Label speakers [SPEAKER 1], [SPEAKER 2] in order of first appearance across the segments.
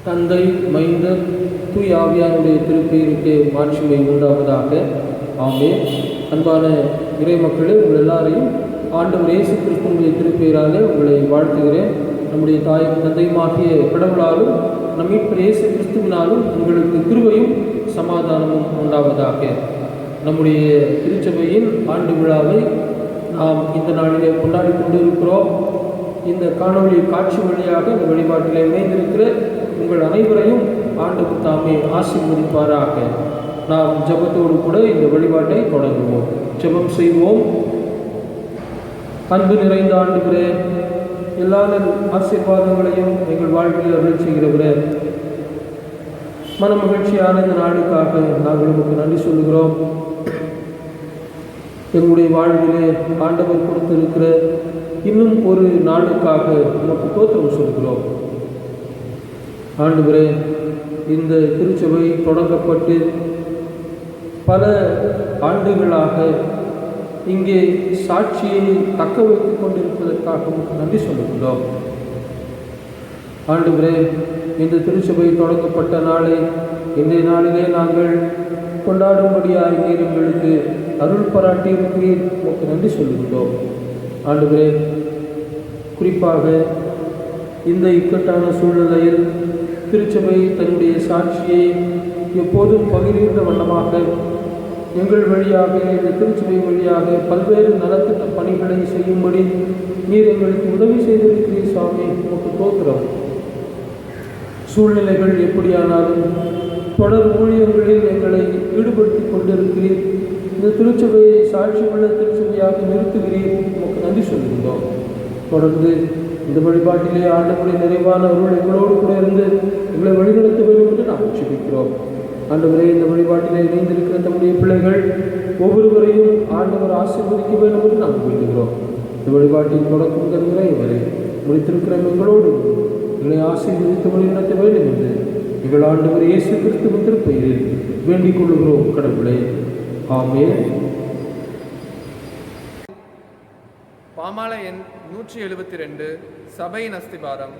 [SPEAKER 1] தந்தை, மைந்தர், தூய் ஆவியானுடைய திருப்பெயருக்கு மாட்சிமை உண்டாவதாக. ஆமென். அன்பான இறை மக்களே, உங்கள் எல்லாரையும் ஆண்டவர் இயேசு கிறிஸ்துவினுடைய திருப்பெயராலே உங்களை வாழ்த்துகிறேன். நம்முடைய தாயும் தந்தையுமாகிய கடவுளாலும் நம் மீட்பர் இயேசு கிறிஸ்துவினாலும் உங்களுக்கு கிருபையும் சமாதானமும் உண்டாவதாக. நம்முடைய திருச்சபையின் ஆண்டு விழாவை நாம் இந்த நாளிலே கொண்டாடி கொண்டிருக்கிறோம். இந்த காணொளி காட்சி வழியாக இந்த வழிபாட்டில் இணைந்திருக்கிற உங்கள் அனைவரையும் ஆண்டவர் தாமே ஆசீர்வதிப்பாராக. நாம் ஜெபத்தோடு கூட இந்த வழிபாட்டை தொடங்குவோம். ஜெபம் செய்வோம். அன்பு நிறைந்த ஆண்டவரே, எல்லா ஆசீர்வாதங்களையும் எங்கள் வாழ்வில் அருள் செய்கிறவரே, மன மகிழ்ச்சியான இந்த நாளுக்காக நாங்கள் உங்களுக்கு நன்றி சொல்லுகிறோம். எங்களுடைய வாழ்விலே ஆண்டவர் கொடுத்திருக்கிற இன்னும் ஒரு நாளுக்காக நமக்கு தோத்திரம் சொல்கிறோம். ஆண்டவரே, இந்த திருச்சபை தொடங்கப்பட்டு பல ஆண்டுகளாக இங்கே சாட்சியை தக்க வைத்துக் கொண்டிருப்பதற்காக நமக்கு நன்றி சொல்லுகிறோம். ஆண்டவரே, இந்த திருச்சபை தொடங்கப்பட்ட நாளை இன்றைய நாளிலே நாங்கள் கொண்டாடும்படியாக நீர் எங்களுக்கு அருள் பாராட்டி இருக்கிறீர். நமக்கு நன்றி சொல்லுகிறோம். ஆண்டவரே, குறிப்பாக இந்த இக்கட்டான சூழ்நிலையில் திருச்சபை தன்னுடைய சாட்சியை எப்போதும் பகிர்கின்ற வண்ணமாக எங்கள் வழியாக, இந்த திருச்சபை வழியாக பல்வேறு நலத்திட்ட பணிகளை செய்யும்படி நீர் எங்களுக்கு உதவி செய்திருக்கிறீர். சுவாமி, நமக்கு தோத்திரம். சூழ்நிலைகள் எப்படியானாலும் தொடர் ஊழியர்களில் எங்களை ஈடுபடுத்தி கொண்டிருக்கிறீர். இந்த திருச்சபையை சாட்சி உள்ள திருச்சபையாக நிறுத்துகிறீர். நமக்கு நன்றி சொல்லுகிறோம். தொடர்ந்து இந்த வழிபாட்டிலே ஆண்டவருடைய நிறைவான அருள் எங்களோடு கூட இருந்து எங்களை வழிநடத்த வேண்டும் என்று நாம் ஜெபிக்கிறோம். ஆண்டவரே, இந்த வழிபாட்டிலே இணைந்திருக்கிற தம்முடைய பிள்ளைகள் ஒவ்வொருவரையும் ஆண்டவர் ஆசீர்வதிக்க வேண்டும் என்று நாம் வேண்டுகிறோம். இந்த வழிபாட்டில் தொடக்கம் தருகிற இவரை முடித்திருக்கிற எங்களோடு எங்களை ஆசீர்வதித்து வழிநடத்த வேண்டும் என்று எங்கள் ஆண்டவர் இயேசு கிறிஸ்துவின் திருப்பெயரில் வேண்டிக் கொள்ளுகிறோம் கடவுளே. ஆமென்.
[SPEAKER 2] பாமாலை எண் 172 சபையின் அஸ்திபாரம்.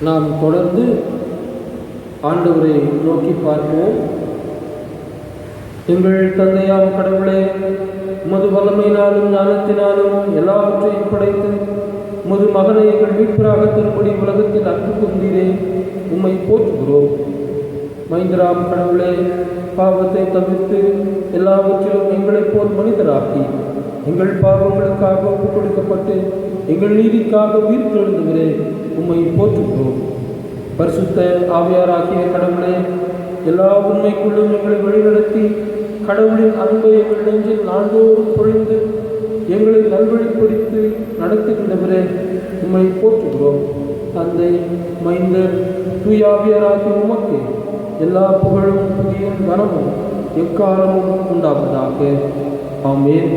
[SPEAKER 1] நாம் தொடர்ந்து ஆண்டவரை நோக்கி பார்ப்போம். எங்கள் தந்தையாம் கடவுளே, உமது வல்லமையினாலும் ஞானத்தினாலும் எல்லாவற்றையும் படைத்து உமது மகனை எங்கள் மீட்பராக தரும்படி உலகத்தில் அன்பு கொண்டீரே, உம்மை போற்றுகிறோம். மைந்தராம் கடவுளே, பாவத்தை தவிர்த்து எல்லாவற்றிலும் எங்களைப் போல் மனிதராக்கி எங்கள் பாவங்களுக்காக ஒப்புக் கொடுக்கப்பட்டு எங்கள் நீதிக்காக உயிர் தெழுந்தவரே, உம்மை போற்றுகிறோம். பரிசுத்த ஆவியாராகிய கடவுளே, எல்லா உண்மைக்குள்ளும் எங்களை வழிநடத்தி கடவுளின் அன்பை எங்கள் நெஞ்சில் நாள்தோறும் பொழிந்து எங்களை நல்வழிப்படுத்தி நடத்துகின்றவரே, உம்மை போற்றுகிறோம். தந்தை, மைந்தர், தூயாவியராகிய உமக்கு எல்லா புகழும் புதியும் கனமும் எக்காலமும் உண்டாவதாக. ஆமென்.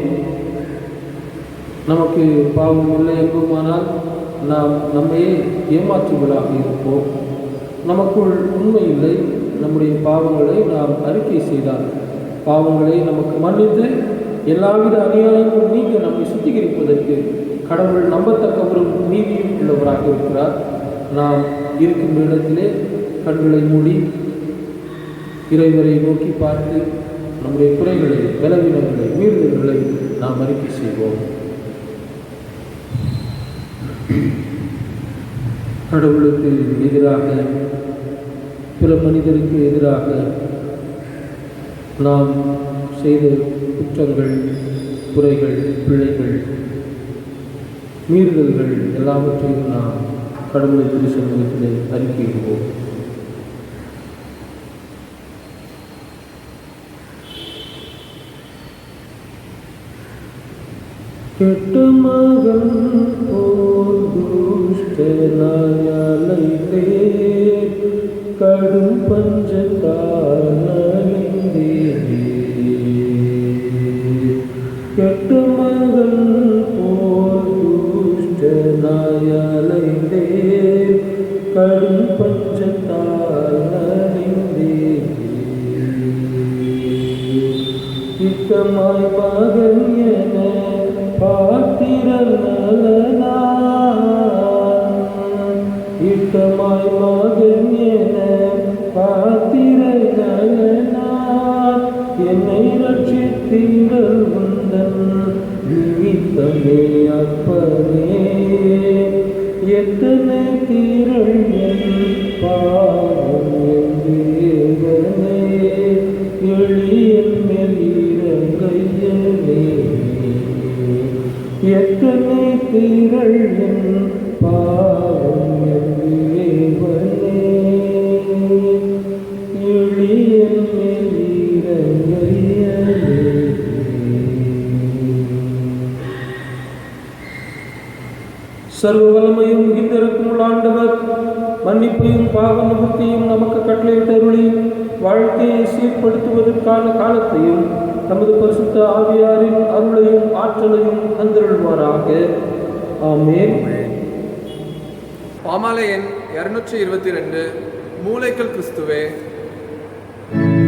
[SPEAKER 1] நமக்கு பாவம் இல்லை என்போமானால் நாம் நம்மையே ஏமாற்றுவதாக இருப்போம். நமக்குள் உண்மை இல்லை. நம்முடைய பாவங்களை நாம் அறிக்கை செய்தால் பாவங்களை நமக்கு மன்னித்து எல்லாவித அநியாயமும் நீங்க நம்மை சுத்திகரிப்பதற்கு கடவுள் நம்பத்தக்கவரும் நீதியும் உள்ளவராக இருக்கிறார். நாம் இருக்கின்ற இடத்திலே கண்களை மூடி இறைவரை நோக்கி பார்த்து நம்முடைய குறைகளை, பலவீனங்களை, மீறுதல்களை நாம் அறிக்கை செய்வோம். கடவுளுக்கு எதிராக, பிற மனிதருக்கு எதிராக நாம் செய்த குற்றங்கள், குறைகள், பிழைகள், மீறுதல்கள் எல்லாவற்றையும் நாம் கடவுளை திருச்சமூகத்திலே அறிக்கையிடுவோம். கெட்ட மகன் போல் துஷ்டனாயாலைந்தே, கடும் பஞ்சத்தால் நலிந்தேனே. கெட்ட மகன் போல் துஷ்டனாயாலைந்தே, கடும் பஞ்சத்தால் நலிந்தேனே. இத்தமாய் மகன் என இட்டமாய் மகன் என பாத்திரனார், என்னை ரட்சித்தீர்கள் உந்தன் நிமித்தமே அப்பனே. எத்தனை தீரள் என் பாவம் என் தேவனே, எளியன் மேல் இறங்கையனே. எத்தனை தீரள் என் பாவம் என் தேவனே, எளியன் மேல் இறங்கையனே. சர்வ வல்லமையும் மிகுந்திருக்கும் ஆண்டவர் மன்னிப்பையும் பாவ நிவர்த்தியும் நமக்கு கட்டளையிட்டருளி வாழ்க்கையை சீர்படுத்துவதற்கான காலத்தையும் நமது பரிசுத்த ஆவியாரின் அருளையும் ஆற்றலையும் தந்தருள்வாராக. ஆமென்.
[SPEAKER 2] பாமாலை எண் 222. மூலைக்கல் கிறிஸ்துவே.
[SPEAKER 3] Amen.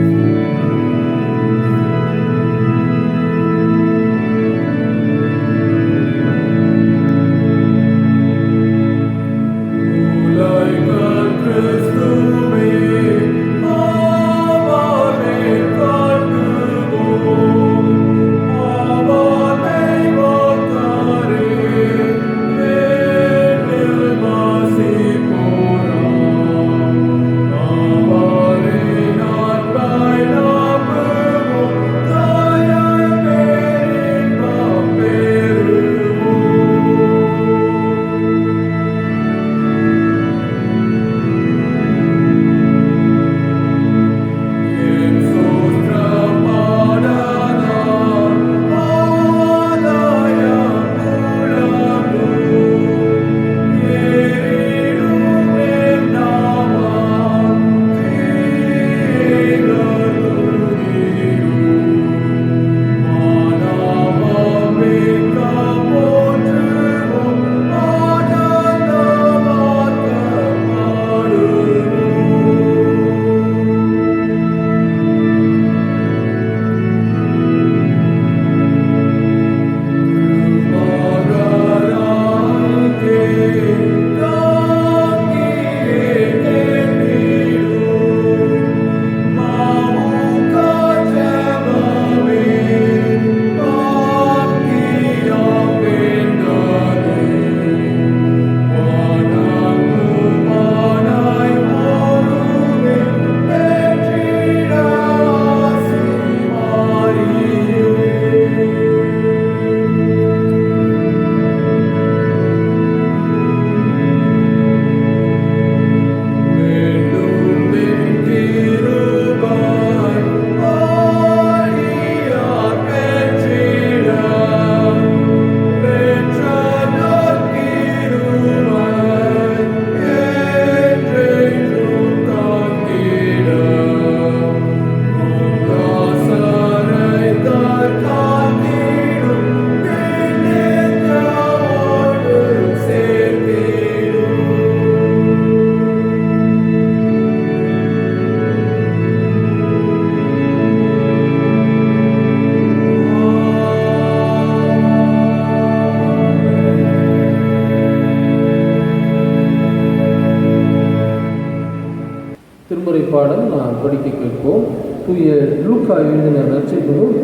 [SPEAKER 1] நாம் படிக்க கேட்போம். தூய லூக்கா எழுதின நற்செய்தி நூல்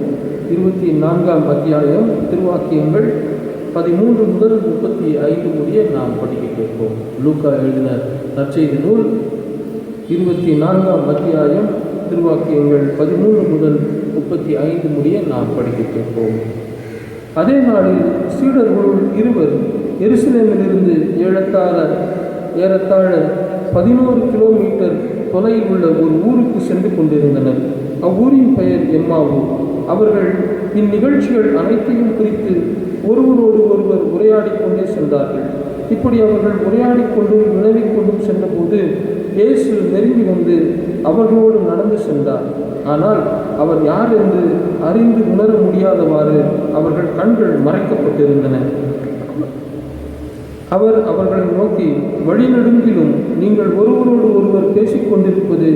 [SPEAKER 1] 24ஆம் அத்தியாயம் திருவாக்கியங்கள் 13 முதல் 35 முடிய நாம் படிக்க கேட்போம். லூக்கா எழுதின நற்செய்தி நூல் 24ஆம் அத்தியாயம் திருவாக்கியங்கள் 13 முதல் 35 முடிய நாம் படிக்க கேட்போம். அதே நாளில் சீடர்களுள் இருவர் எருசலேமிலிருந்து ஏறத்தாழ 11 கிலோமீட்டர் தொலைவில் உள்ள ஒரு ஊருக்கு சென்று கொண்டிருந்தனர். அவ்வூரின் பெயர் எம்மாவு. அவர்கள் இந்நிகழ்ச்சிகள் அனைத்தையும் குறித்து ஒருவரோடு ஒருவர் உரையாடி கொண்டே சென்றார்கள். இப்படி அவர்கள் உரையாடி கொண்டும் வினவிக் கொண்டும் சென்றபோது இயேசு நெருங்கி வந்து அவர்களோடு நடந்து சென்றார். ஆனால் அவர் யார் என்று அறிந்து உணர முடியாதவாறு அவர்கள் கண்கள் மறைக்கப்பட்டிருந்தன. அவர் அவர்களை நோக்கி, வழிநெடுங்கிலும் நீங்கள் ஒருவரோடு ஒருவர் பேசிக்கொண்டிருப்பது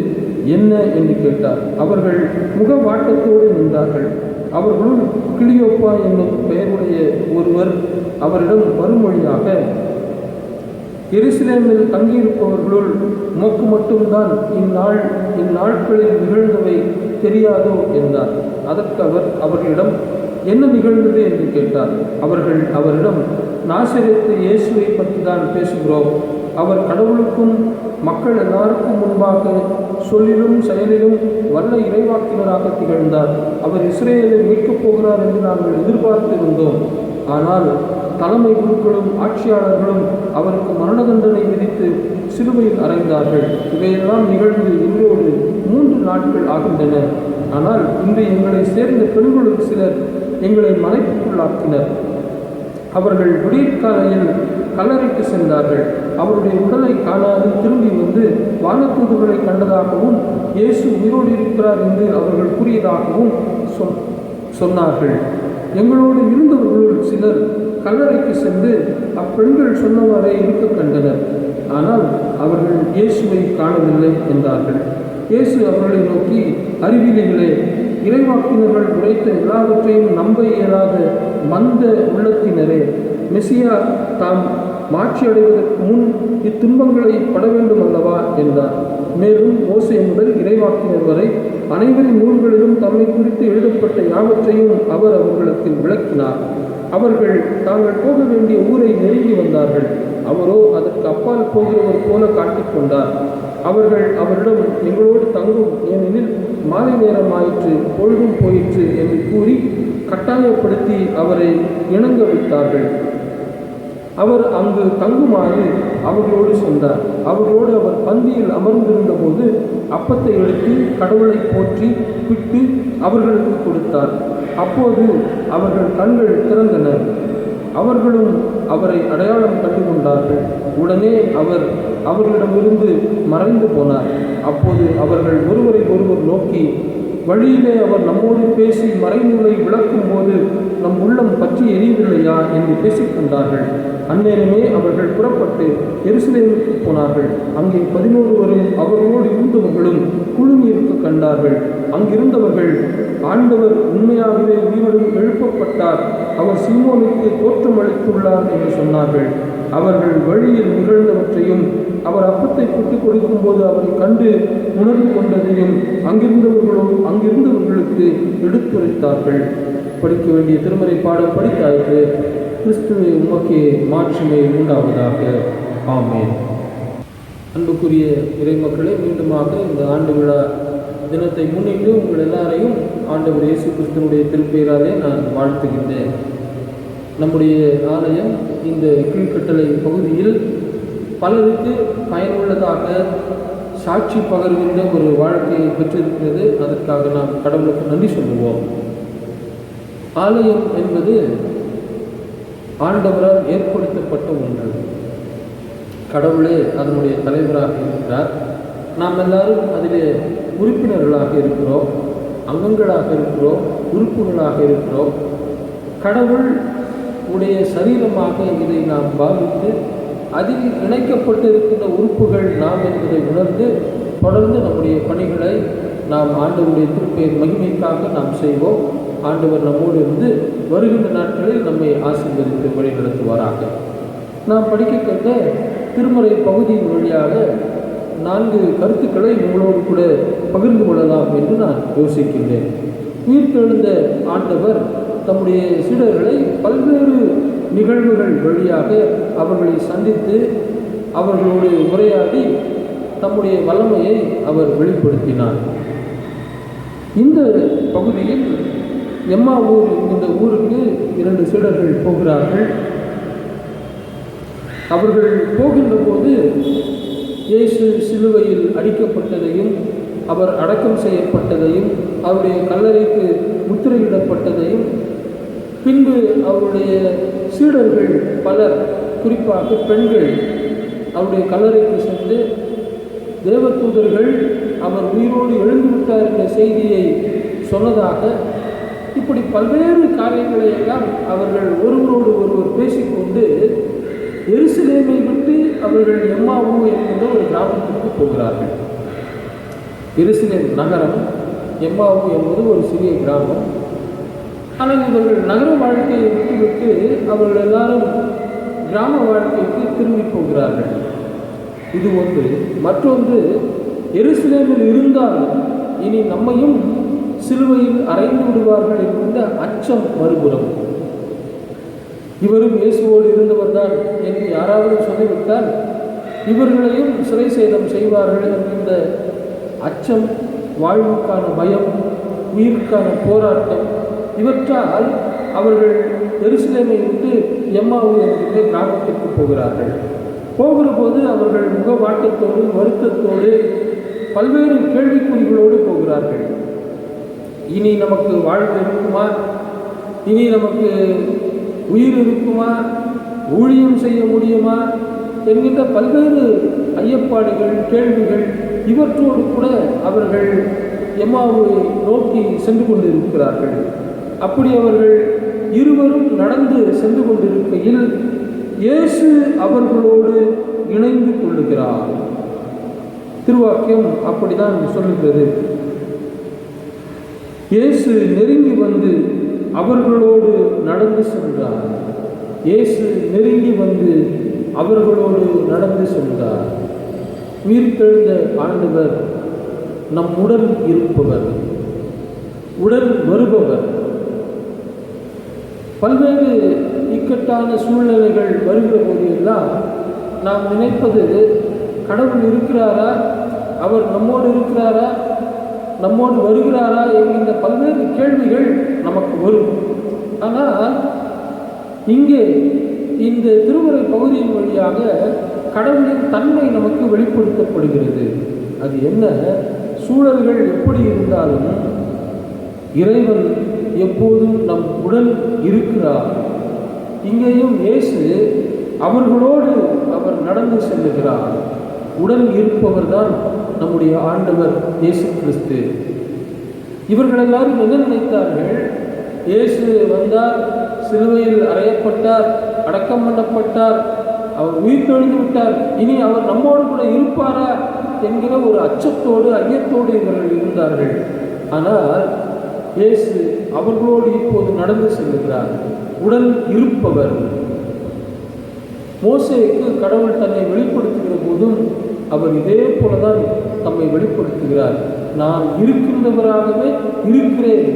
[SPEAKER 1] என்ன என்று கேட்டார். அவர்கள் முகவாட்டத்தோடு நின்றார்கள். அவர்களுள் கிளியோப்பா என்னும் பெயருடைய ஒருவர் அவரிடம் மறுமொழியாக, எருசலேமில் தங்கியிருப்பவர்களுள் உமக்கு மட்டும்தான் இந்நாட்களில் நிகழ்ந்தவை தெரியாதோ என்றார். அதற்கு அவர் அவர்களிடம் என்ன நிகழ்ந்தது என்று கேட்டார். அவர்கள் அவரிடம், நாசரேத்து இயேசுவை பற்றி தான் பேசுகிறோம். அவர் கடவுளுக்கும் மக்கள் எல்லாருக்கும் முன்பாக சொல்லிலும் செயலிலும் வல்ல இறைவாக்கினராக திகழ்ந்தார். அவர் இஸ்ரேலை மீட்கப் போகிறார் என்று நாங்கள் எதிர்பார்த்திருந்தோம். ஆனால் தலைமை குருக்களும் ஆட்சியாளர்களும் அவருக்கு மரண தண்டனை விதித்து சிலுவையில் அறைந்தார்கள். இவையெல்லாம் நிகழ்ந்து இன்றோடு 3 நாட்கள் ஆகின்றன. ஆனால் இன்று எங்களை சேர்ந்த பெண்களுக்கு சிலர் எங்களை மலைப்புக்குள்ளாக்கினர். அவர்கள் விடியற்காலையில் கல்லறைக்கு சென்றார்கள். அவருடைய உடலை காணாது திரும்பி வந்து வானதூதர்களை கண்டதாகவும் இயேசு உயிரோடு இருக்கிறார் என்று அவர்கள் கூறியதாகவும் சொன்னார்கள். எங்களோடு இருந்தவர்களுள் சிலர் கல்லறைக்கு சென்று அப்பெண்கள் சொன்னவாறே இருக்க கண்டனர். ஆனால் அவர்கள் இயேசுவை காணவில்லை என்றார்கள். இயேசு அவர்களை நோக்கி, அறிவிலிகளே, இறைவாக்கினர்கள் உரைத்த எல்லாவற்றையும் நம்ப இயலாத மந்த உள்ளத்தினரே, மெசியா தாம் மாட்சி அடைவதற்கு முன் இத்துன்பங்களை பட வேண்டும் அல்லவா என்றார். மேலும் மோசே முதல் இறைவாக்கினர் வரை அனைவரின் நூல்களிலும் தம்மை குறித்து எழுதப்பட்ட யாவற்றையும் அவர் அவர்களுக்கு விளக்கினார். அவர்கள் தாங்கள் போக வேண்டிய ஊரை நெருங்கி வந்தார்கள். அவரோ அதற்கு அப்பால் போகிறவர் போல காட்டிக்கொண்டார். அவர்கள் அவரிடம், எங்களோடு தங்கும், ஏனெனில் மாலை நேரம் ஆயிற்று, பொழுதும் போயிற்று என்று கூறி கட்டாயப்படுத்தி அவரை இணங்க வைத்தார்கள். அவர் அங்கு தங்குமாறு அவர்களோடு சென்றார். அவர்களோடு அவர் பந்தியில் அமர்ந்திருந்த போது அப்பத்தை எடுத்து கடவுளை போற்றி பிட்டு அவர்களுக்கு கொடுத்தார். அப்போது அவர்கள் கண்கள் திறந்தனர். அவர்களும் அவரை அடையாளம் கண்டுகொண்டார்கள். உடனே அவர் அவர்களிடமிருந்து மறைந்து போனார். அப்போது அவர்கள் ஒருவரை ஒருவர் நோக்கி, வழியிலே அவர் நம்மோடு பேசி மறைநூலை விளக்கும் போது நம் உள்ளம் பற்றி எரியவில்லையா என்று பேசிக்கொண்டார்கள். அந்நேரமே அவர்கள் புறப்பட்டு எருசலேமுக்கு போனார்கள். அங்கே 11 அவர்களோடு இருந்தவர்களும் குழுமி இருக்க கண்டார்கள். அங்கிருந்தவர்கள், ஆண்டவர் உண்மையாகவே உயிருடன் எழுப்பப்பட்டார், அவர் சீமோனுக்கு தோற்றமளித்துள்ளார் என்று சொன்னார்கள். அவர்கள் வழியில் நிகழ்ந்தவற்றையும் அவர் அப்பத்தை புட்டு கொடுக்கும்போது அவரை கண்டு உணர்ந்து கொண்டதையும் அங்கிருந்தவர்களுக்கு எடுத்துரைத்தார்கள். படிக்க வேண்டிய திருமறை பாடம் படித்தாயிற்று. கிறிஸ்துவை உமக்கே மாட்சிமை உண்டாவதாக. ஆமென். அன்புக்குரிய இறைமக்களே, மீண்டுமாக இந்த ஆண்டு விழா தினத்தை முன்னிட்டு உங்கள் எல்லாரையும் ஆண்டவர் இயேசு கிறிஸ்துவனுடைய திருப்பெயராலே நான் வாழ்த்துகின்றேன். நம்முடைய ஆலயம் இந்த கீழ்கட்டளை பகுதியில் பலருக்கு பயனுள்ளதாக சாட்சி பகர்கின்ற ஒரு வாழ்க்கையை பெற்றிருக்கிறது. அதற்காக நாம் கடவுளுக்கு நன்றி சொல்லுவோம். ஆலயம் என்பது ஆண்டவரால் ஏற்படுத்தப்பட்ட ஒன்று. கடவுளே அதனுடைய தலைவராக இருக்கிறார். நாம் எல்லாரும் அதிலே உறுப்பினர்களாக இருக்கிறோம், அங்கங்களாக இருக்கிறோம், உறுப்புகளாக இருக்கிறோம். கடவுள் உடைய சரீரமாக இதை நாம் பாவித்து அதில் இணைக்கப்பட்டு இருக்கின்ற உறுப்புகள் நாம் என்பதை உணர்ந்து தொடர்ந்து நம்முடைய பணிகளை நாம் ஆண்டவருடைய திருப்பெயர் மகிமைக்காக நாம் செய்வோம். ஆண்டவர் நம்மோடு இருந்து வருகின்ற நாட்களில் நம்மை ஆசீர்வதித்து வழி நடத்துவாராக. நாம் படிக்க கேட்ட திருமறை பகுதியின் வழியாக 4 கருத்துக்களை உங்களோடு கூட பகிர்ந்து கொள்ளலாம் என்று நான் யோசிக்கின்றேன். உயிர்த்தெழுந்த ஆண்டவர் தம்முடைய சீடர்களை பல்வேறு நிகழ்வுகள் வழியாக அவர்களை சந்தித்து அவர்களோடு உரையாடி தம்முடைய வல்லமையை அவர் வெளிப்படுத்தினார். இந்த பகுதியில் எம்மாவூர் என்கின்ற ஊருக்கு 2 சீடர்கள் போகிறார்கள். அவர்கள் போகின்ற போது இயேசு சிலுவையில் அடிக்கப்பட்டதையும் அவர் அடக்கம் செய்யப்பட்டதையும் அவருடைய கல்லறைக்கு முத்திரையிடப்பட்டதையும் பின்பு அவருடைய சீடர்கள் பலர், குறிப்பாக பெண்கள், அவருடைய கல்லறைக்கு சென்று தேவதூதர்கள் அவர் உயிரோடு எழுந்துவிட்டார் என்ற செய்தியை சொன்னதாக, இப்படி பல்வேறு காரியங்களை எல்லாம் அவர்கள் ஒருவரோடு ஒருவர் பேசிக்கொண்டு எருசலேமை விட்டு அவர்கள் எம்மாவு என்கின்ற ஒரு கிராமத்திற்கு போகிறார்கள். எருசலேம் நகரம், எம்மாவு என்பது ஒரு சிறிய கிராமம். ஆனால் இவர்கள் நகர வாழ்க்கையை விட்டுவிட்டு அவர்கள் எல்லாரும் கிராம வாழ்க்கைக்கு திரும்பி போகிறார்கள். இது ஒன்று. மற்றொன்று, எருசலேமில் இருந்தாலும் இனி நம்மையும் சிலுவையில் அறைந்து விடுவார்கள் என்கின்ற அச்சம் மறுபுறம். இவரும் இயேசுவோடு இருந்தவர் தான் என்று யாராவது சொல்லிவிட்டால் இவர்களையும் சிறை சேதம் செய்வார்கள் என்கின்ற அச்சம், வாழ்வுக்கான பயம், உயிருக்கான போராட்டம், இவற்றால் அவர்கள் எருசலேமை விட்டு எம்மாவு என்கின்ற கிராமத்திற்கு போகிறார்கள். போகிற போது அவர்கள் முகவாட்டத்தோடு, வருத்தத்தோடு, பல்வேறு கேள்விக்குறிகளோடு போகிறார்கள். இனி நமக்கு வாழ்வு இருக்குமா? இனி நமக்கு உயிர் இருக்குமா? ஊழியம் செய்ய முடியுமா? என்கின்ற பல்வேறு ஐயப்பாடுகள், கேள்விகள், இவற்றோடு கூட அவர்கள் எம்மாவை நோக்கி சென்று கொண்டிருக்கிறார்கள். அப்படி அவர்கள் இருவரும் நடந்து சென்று கொண்டிருக்கையில் இயேசு அவர்களோடு இணைந்து கொள்ளுகிறார். திருவாக்கியம் அப்படிதான் சொல்லுகிறது. இயேசு நெருங்கி வந்து அவர்களோடு நடந்து சென்றார். இயேசு நெருங்கி வந்து அவர்களோடு நடந்து சென்றார். உயிர்த்தெழுந்த ஆண்டவர் நம்முடன் இருப்பவர், உடன் வருபவர். பல்வேறு இக்கட்டான சூழ்நிலைகள் வருகிற போதெல்லாம் நாம் நினைப்பது, கடவுள் இருக்கிறாரா, அவர் நம்மோடு இருக்கிறாரா, நம்மோடு வருகிறாரா என்கின்ற பல்வேறு கேள்விகள் நமக்கு வரும். ஆனால் இங்கே இந்த திருமறை பகுதியின் வழியாக கடவுளின் தன்மை நமக்கு வெளிப்படுத்தப்படுகிறது. அது என்ன? சூழல்கள் எப்படி இருந்தாலும் இறைவன் எப்போதும் நம் உடன் இருக்கிறார். இங்கேயும் இயேசு அவர்களோடு அவர் நடந்து செல்லுகிறார். உடன் இருப்பவர் தான் நம்முடைய ஆண்டவர் இயேசு கிறிஸ்து. இவர்கள் எல்லாரும் என்ன நினைத்தார்கள்? இயேசு வந்தார், சிலுவையில் அறையப்பட்டார், அடக்கம் பண்ணப்பட்டார், அவர் உயிர்த்தெழுந்து விட்டார், இனி அவர் நம்மோடு கூட இருப்பாரா என்கிற ஒரு அச்சத்தோடு, ஐயத்தோடு இவர்கள் இருந்தார்கள். ஆனால் இயேசு அவர்களோடு இப்போது நடந்து செல்லுகிறார், உடன் இருப்பவர். மோசேக்கு கடவுள் தன்னை வெளிப்படுத்துகிற போதும் அவர் இதே போலதான் தம்மை வெளிப்படுத்துகிறார். நான் இருக்கின்றவராகவே இருக்கிறேன்,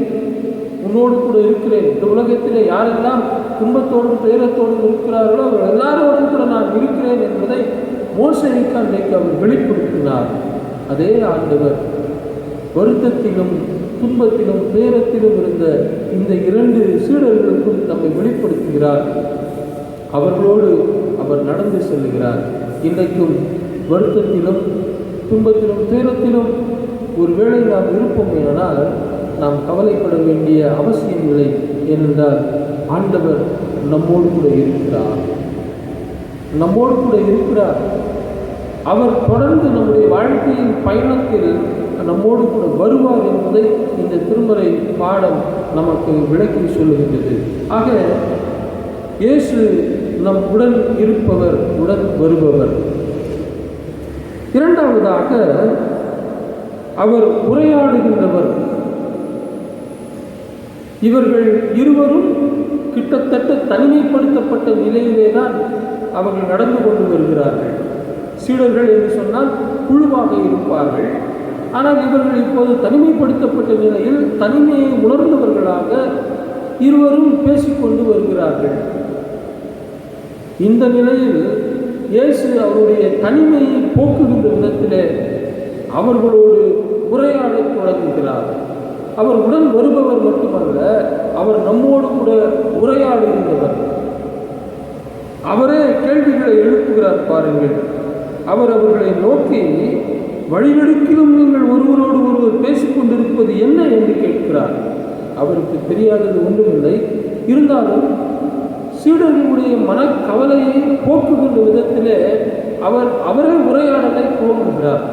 [SPEAKER 1] உன்னோடு கூட இருக்கிறேன். இந்த உலகத்திலே யாரெல்லாம் துன்பத்தோடும் துயரத்தோடும் இருக்கிறார்களோ அவர் எல்லாரோடும் கூட நான் இருக்கிறேன் என்பதை மோசேக்கு அன்றைக்கு அவர் வெளிப்படுத்தினார். அதே ஆண்டவர் வருத்தத்திலும் துன்பத்திலும் துயரத்திலும் இருந்த இந்த 2 சீடர்களுக்கும் தம்மை வெளிப்படுத்துகிறார். அவர்களோடு அவர் நடந்து செல்லுகிறார். இன்றைக்கும் வருத்தத்திலும் துன்பத்திலும் துயரத்திலும் ஒருவேளை நாம் இருப்போமேயானால் நாம் கவலைப்பட வேண்டிய அவசியம் இல்லை. ஏனென்றால் ஆண்டவர் நம்மோடு கூட இருக்கிறார், நம்மோடு கூட இருக்கிறார். அவர் தொடர்ந்து நம்முடைய வாழ்க்கையின் பயணத்தில் நம்மோடு கூட வருவார் என்பதை இந்த திருமறை பாடம் நமக்கு விளக்கி சொல்லுகின்றது. ஆக இயேசு நம் உடன் இருப்பவர், உடன் வருபவர். இரண்டாவதாக அவர் உரையாடுகின்றவர். இவர்கள் இருவரும் கிட்டத்தட்ட தனிமைப்படுத்தப்பட்ட நிலையிலே தான் அவர்கள் நடந்து கொண்டு வருகிறார்கள். சீடர்கள் என்று சொன்னால் குழுவாக இருப்பார்கள். ஆனால் இவர்கள் இப்போது தனிமைப்படுத்தப்பட்ட நிலையில் தனிமையை உணர்ந்தவர்களாக இருவரும் பேசிக்கொண்டு வருகிறார்கள். இந்த நிலையில் இயேசு அவருடைய தனிமையை போக்குகின்ற விதத்திலே அவர்களோடு உரையாடத் தொடங்குகிறார். அவர் உடன் வருபவர் மட்டுமல்ல, அவர் நம்மோடு கூட உரையாடுகின்றவர். அவரே கேள்விகளை எழுப்புகிறார் பாருங்கள். அவர் அவர்களை நோக்கி, வழிநெடுக்கிலும் நீங்கள் ஒருவரோடு ஒருவர் பேசிக்கொண்டிருப்பது என்ன என்று கேட்கிறார். அவருக்கு தெரியாதது ஒன்றுமில்லை. இருந்தாலும் சீடர்களுடைய மனக்கவலையை போக்குகின்ற விதத்திலே அவரே உரையாடலை துவங்குகிறார்.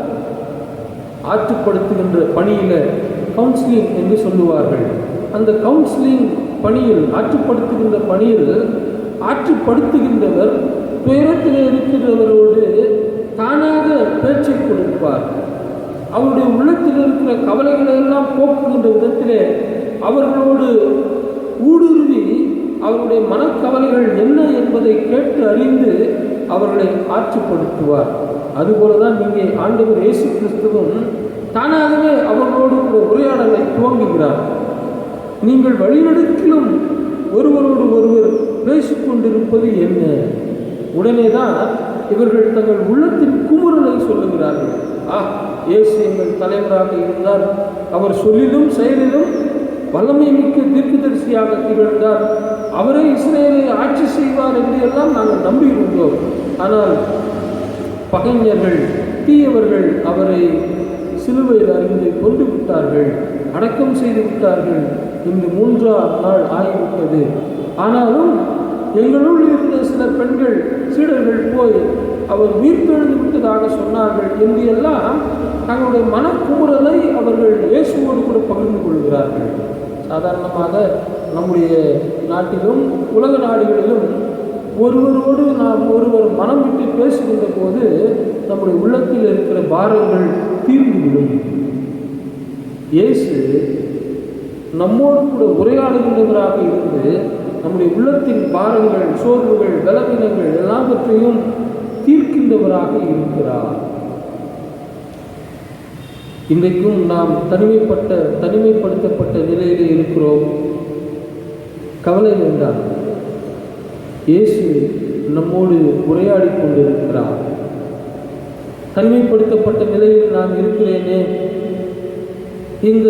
[SPEAKER 1] ஆற்றுப்படுத்துகின்ற பணியில் கவுன்சிலிங் என்று சொல்லுவார்கள். அந்த கவுன்சிலிங் பணியில், ஆற்றுப்படுத்துகின்ற பணியில் ஆற்றுப்படுத்துகின்றவர் துயரத்தில் இருக்கிறவரோடு தானாக பேச்சை கொடுப்பார். அவருடைய உள்ளத்தில் இருக்கிற கவலைகளை எல்லாம் போக்குகின்ற விதத்திலே அவர்களோடு ஊடுருவி அவருடைய மனக்கவலைகள் என்ன என்பதை கேட்டு அறிந்து அவர்களை ஆற்றுப்படுத்துவார். அதுபோலதான் இங்கே ஆண்டவர் இயேசு கிறிஸ்துவும் தானாகவே அவர்களோடு உரையாடலை துவங்குகிறார். நீங்கள் வழிநெடுக்கிலும் ஒருவரோடு ஒருவர் பேசிக்கொண்டிருப்பது என்ன? உடனே தான் இவர்கள் தங்கள் உள்ளத்தின் குமுறலை சொல்லுகிறார்கள். இயேசு எங்கள் தலைவராக இருந்தார், அவர் சொல்லிலும் செயலிலும் வல்லமை மிக்க தீர்க்கதரிசியாக திகழ்ந்தார், அவரே இஸ்ரேலை ஆட்சி செய்வார் என்று எல்லாம் நாங்கள் நம்பியிருந்தோம். ஆனால் பகைஞர்கள், தீயவர்கள் அவரை சிலுவையில் அறிந்து கொண்டு விட்டார்கள், அடக்கம் செய்து விட்டார்கள். இன்று 3ஆம் நாள் ஆகிவிட்டது. ஆனாலும் எங்களுள் இருந்த சில பெண்கள், சீடர்கள் போய் அவர் உயிர்த்தெழுந்து விட்டதாக சொன்னார்கள் என்று எல்லாம் தங்களுடைய மனக்குமுறலை அவர்கள் இயேசுவோடு கூட பகிர்ந்து கொள்கிறார்கள். சாதாரணமாக நம்முடைய நாட்டிலும் உலக நாடுகளிலும் ஒருவரோடு நாம் ஒருவர் மனம் விட்டு பேசுகின்ற போது நம்முடைய உள்ளத்தில் இருக்கிற பாரங்கள் தீர்ந்துவிடும். இயேசு நம்மோடு கூட உரையாடுகின்றவராக இருந்து நம்முடைய உள்ளத்தின் பாரங்கள், சோர்வுகள், பலவீனங்கள் எல்லாவற்றையும் தீர்க்கின்றவராக இருக்கிறார். இன்றைக்கும் நாம் தனிமைப்படுத்தப்பட்ட நிலையிலே இருக்கிறோம். கவலை வேண்டாம், இயேசு நம்மோடு உரையாடி கொண்டிருக்கிறார். தனிமைப்படுத்தப்பட்ட நிலையில் நான் இருக்கிறேனே, இந்த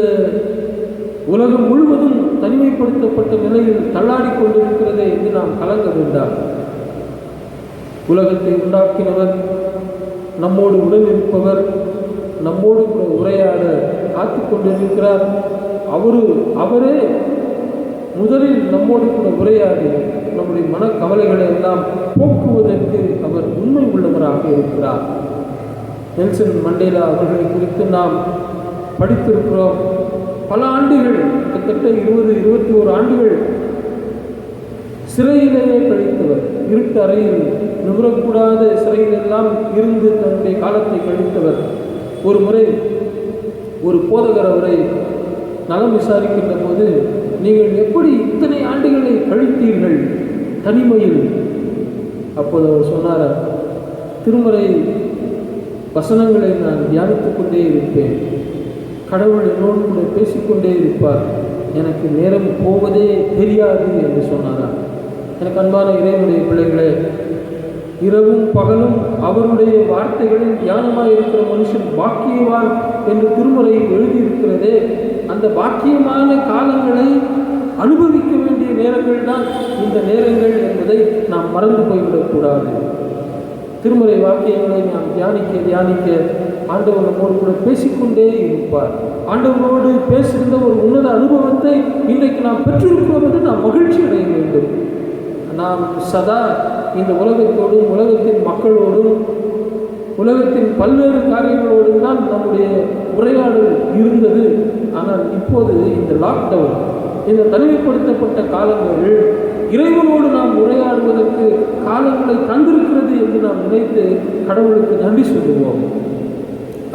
[SPEAKER 1] உலகம் முழுவதும் தனிமைப்படுத்தப்பட்ட நிலையில் தள்ளாடி கொண்டிருக்கிறதே என்று நாம் கலங்க வேண்டாம். உலகத்தை உண்டாக்கினவர், நம்மோடு உடன் இருப்பவர், நம்மோடு கூட உரையாட காத்து கொண்டிருக்கிறார். அவரே முதலில் நம்மோடு கூட உரையாடி நம்முடைய மனக்கவலைகளை எல்லாம் போக்குவதற்கு அவர் உண்மை உள்ளவராக இருக்கிறார். நெல்சன் மண்டேலா அவர்களை குறித்து நாம் படித்திருக்கிறோம். பல ஆண்டுகள், கிட்டத்தட்ட 20-21 ஆண்டுகள் சிறையிலேயே கழித்தவர். இருட்டு அறையில், நுகரக்கூடாத சிறையிலெல்லாம் இருந்து தன்னுடைய காலத்தை கழித்தவர். ஒரு முறை ஒரு போதகர் அவரை நலம் விசாரிக்கின்ற போது, நீங்கள் எப்படி இத்தனை ஆண்டுகளை கழித்தீர்கள் தனிமையில்? அப்போது அவர் சொன்னார், திருமறை வசனங்களை நான் தியானித்துக் கொண்டே இருப்பேன், கடவுள் என்னோடு கூட பேசிக்கொண்டே இருப்பார், எனக்கு நேரம் போவதே தெரியாது என்று சொன்னாராம். எனக்கு அன்பான இறைவனுடைய பிள்ளைகளே, இரவும் பகலும் அவருடைய வார்த்தைகளில் தியானமாக இருக்கிற மனுஷன் பாக்கியவான் என்று திருமறையில் எழுதியிருக்கிறதே, அந்த பாக்கியமான காலங்களை அனுபவிக்க வேண்டிய நேரங்கள் தான் இந்த நேரங்கள் என்பதை நாம் மறந்து போய்விடக்கூடாது. திருமறை வாக்கியங்களை நாம் தியானிக்க ஆண்டவர் நம்மோடு கூட பேசிக்கொண்டே இருப்பார். ஆண்டவரோடு பேசுகின்ற ஒரு உன்னத அனுபவத்தை இன்றைக்கு நாம் பெற்றிருக்கிறோம் என்று நாம் மகிழ்ச்சி அடைய வேண்டும். நாம் சதா இந்த உலகத்தோடும், உலகத்தின் மக்களோடும், உலகத்தின் பல்வேறு காரியங்களோடும் தான் நம்முடைய உரையாடல் இருந்தது. ஆனால் இப்போது இந்த லாக்டவுன், இந்த தனிமைப்படுத்தப்பட்ட காலங்கள் இறைவனோடு நாம் உரையாடுவதற்கு காலங்களை தந்திருக்கிறது என்று நாம் நினைத்து கடவுளுக்கு நன்றி சொல்லுவோம்.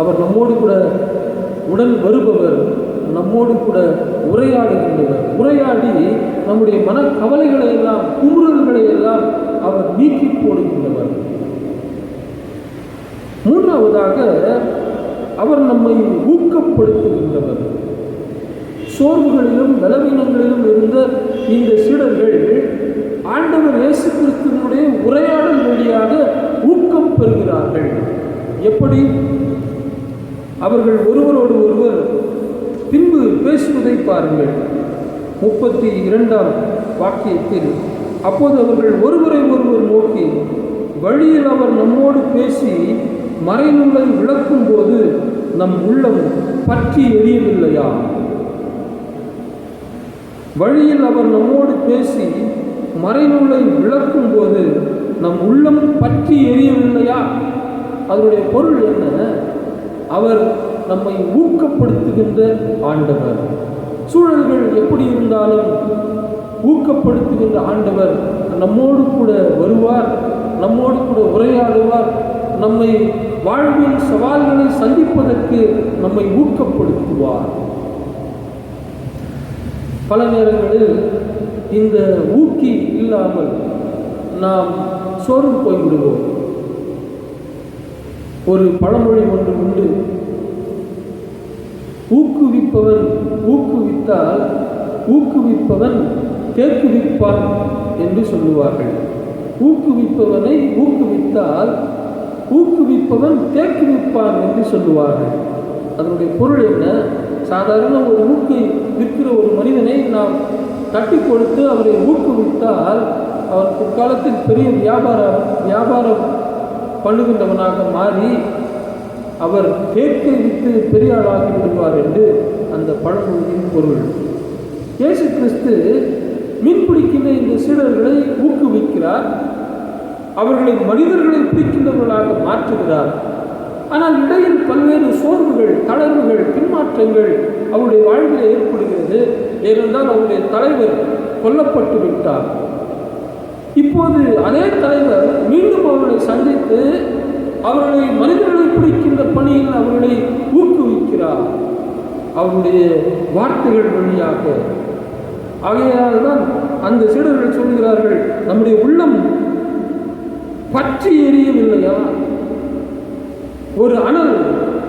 [SPEAKER 1] அவர் நம்மோடு கூட உடன் வருபவர், நம்மோடு கூட உரையாடுகின்றவர். உரையாடி நம்முடைய மனக்கவலைகளை எல்லாம், குமுறல்களை எல்லாம் அவர் நீக்கி போடுகின்றவர். மூன்றாவதாக அவர் நம்மை ஊக்கப்படுத்துகின்றவர். சோர்வுகளிலும் பலவீனங்களிலும் இருந்த இந்த சீடர்கள் ஆண்டவர் இயேசு கிறிஸ்துவினுடைய உரையாடல் வழியாக ஊக்கம் பெறுகிறார்கள். எப்படி? அவர்கள் ஒருவரோடு ஒருவர் பின்பு பேசுவதை பாருங்கள். 32ஆம் வாக்கியத்தில், அப்போது அவர்கள் ஒருவரை ஒருவர் நோக்கி, வழியில் அவர் நம்மோடு பேசி மறைநூலை விளக்கும் போது நம் உள்ளம் பற்றி எரியவில்லையா? வழியில் அவர் நம்மோடு பேசி மறைநூலை விளக்கும் போது நம் உள்ளம் பற்றி எரியவில்லையா? அதனுடைய பொருள் என்ன? அவர் நம்மை ஊக்கப்படுத்துகின்ற ஆண்டவர். சூழல்கள் எப்படி இருந்தாலும் ஊக்கப்படுத்துகின்ற ஆண்டவர் நம்மோடு கூட வருவார், நம்மோடு கூட உரையாடுவார், நம்மை வாழ்வின் சவால்களை சந்திப்பதற்கு நம்மை ஊக்கப்படுத்துவார். பல நேரங்களில் இந்த ஊக்கி இல்லாமல் நாம் சோர்ந்து போய்விடுவோம். ஒரு பழமொழி ஒன்று உண்டு, ஊக்குவிப்பவன் ஊக்குவித்தால் ஊக்குவிப்பவன் தேக்குவிப்பான் என்று சொல்லுவார்கள். ஊக்குவிப்பவனை ஊக்குவித்தால் ஊக்குவிப்பவன் தேக்குவிப்பான் என்று சொல்லுவார்கள். அதனுடைய பொருள் என்ன? சாதாரண ஒரு ஊக்கி விற்கிற ஒரு மனிதனை நாம் தட்டி கொடுத்து அவரை ஊக்குவித்தால் அவர் பிற்காலத்தில் பெரிய வியாபாரம் பண்ணுகின்றவனாக மாறி அவர் தேக்கை விட்டு பெரிய ஆளாகி விடுவார் என்று அந்த பழமொழியின் பொருள். இயேசு கிறிஸ்து மீன்பிடிக்கின்ற இந்த சீடர்களை ஊக்குவிக்கிறார், அவர்களை மனிதர்களை பிடிக்கின்றவர்களாக மாற்றுகிறார். ஆனால் இடையில் பல்வேறு சோர்வுகள், தளர்வுகள், பின்மாற்றங்கள் அவருடைய வாழ்வில் ஏற்படுகிறது. ஏனென்றால் அவருடைய தலைவர் கொல்லப்பட்டு விட்டார். இப்போது அதே தலைவர் மீண்டும் அவர்களை சந்தித்து அவர்களை மனிதர்களை பிடிக்கின்ற பணியில் அவர்களை ஊக்குவிக்கிறார் அவருடைய வார்த்தைகள் வழியாக. ஆகையால்தான் அந்த சீடர்கள் சொல்கிறார்கள், நம்முடைய உள்ளம் பற்றி எரியவில்லையா? ஒரு அனல்,